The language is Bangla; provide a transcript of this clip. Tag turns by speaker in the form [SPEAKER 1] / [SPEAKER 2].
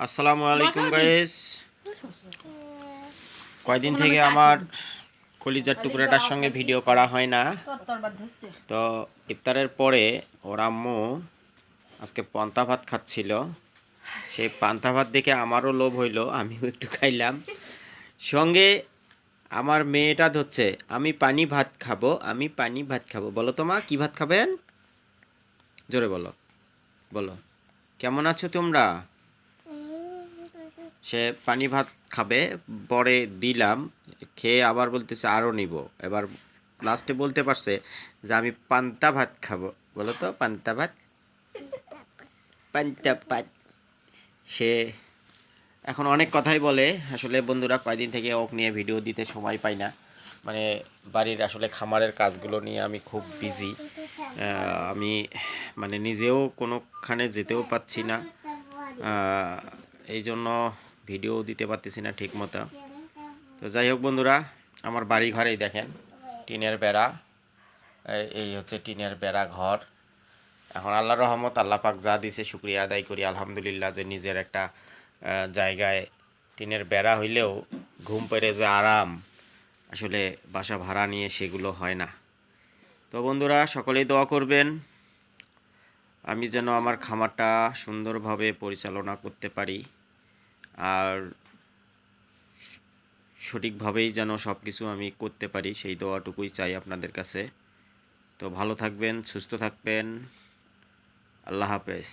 [SPEAKER 1] আসসালামু আলাইকুম গাইস। কয়দিন থেকে আমার কলিজার টুকরাটার সঙ্গে ভিডিও করা হয় না। তো ইফতারের পরে ওর আম্মু আজকে পান্তা ভাত খাচ্ছিল। সেই পান্তা ভাত দেখে আমারও লোভ হইলো, আমিও একটু খাইলাম। সঙ্গে আমার মেয়েটা ধরছে আমি পানি ভাত খাবো, আমি পানি ভাত খাবো। বলো তো মা, কি ভাত খাবেন? জোরে বলো, বলো কেমন আছো তোমরা? সে পানি ভাত খাবে, পরে দিলাম, খেয়ে আবার বলতেছে আরও নিব। এবার লাস্টে বলতে পারছে যে আমি পান্তা ভাত খাবো। বলো তো পান্তা ভাত, পান্তা ভাত। সে এখন অনেক কথাই বলে। আসলে বন্ধুরা, কয়দিন থেকে ওকে নিয়ে ভিডিও দিতে সময় পাই না। মানে বাড়ির আসলে খামারের কাজগুলো নিয়ে আমি খুব বিজি। আমি মানে নিজেও কোনোখানে যেতেও পাচ্ছি না, এই জন্য ভিডিও দিতে পারতেছি না ঠিক মতো। তো যাই হোক বন্ধুরা, আমার বাড়ি ঘরেই দেখেন টিনের বেড়া, এই হচ্ছে টিনের বেড়া ঘর। এখন আল্লাহর রহমত, আল্লাহ পাক যা দিছে শুকরিয়া আদায় করি আলহামদুলিল্লাহ, যে নিজের একটা জায়গায় টিনের বেড়া হইলেও ঘুম পেড়ে যে আরাম, আসলে বাসা ভাড়া নিয়ে সেগুলো হয় না। তো বন্ধুরা, সকলেই দোয়া করবেন আমি যেন আমার খামারটা সুন্দরভাবে পরিচালনা করতে পারি, আর সঠিকভাবেই যেন সব কিছু আমি করতে পারি, সেই দোয়াটুকুই চাই আপনাদের কাছে। তো ভালো থাকবেন, সুস্থ থাকবেন, আল্লাহ হাফেজ।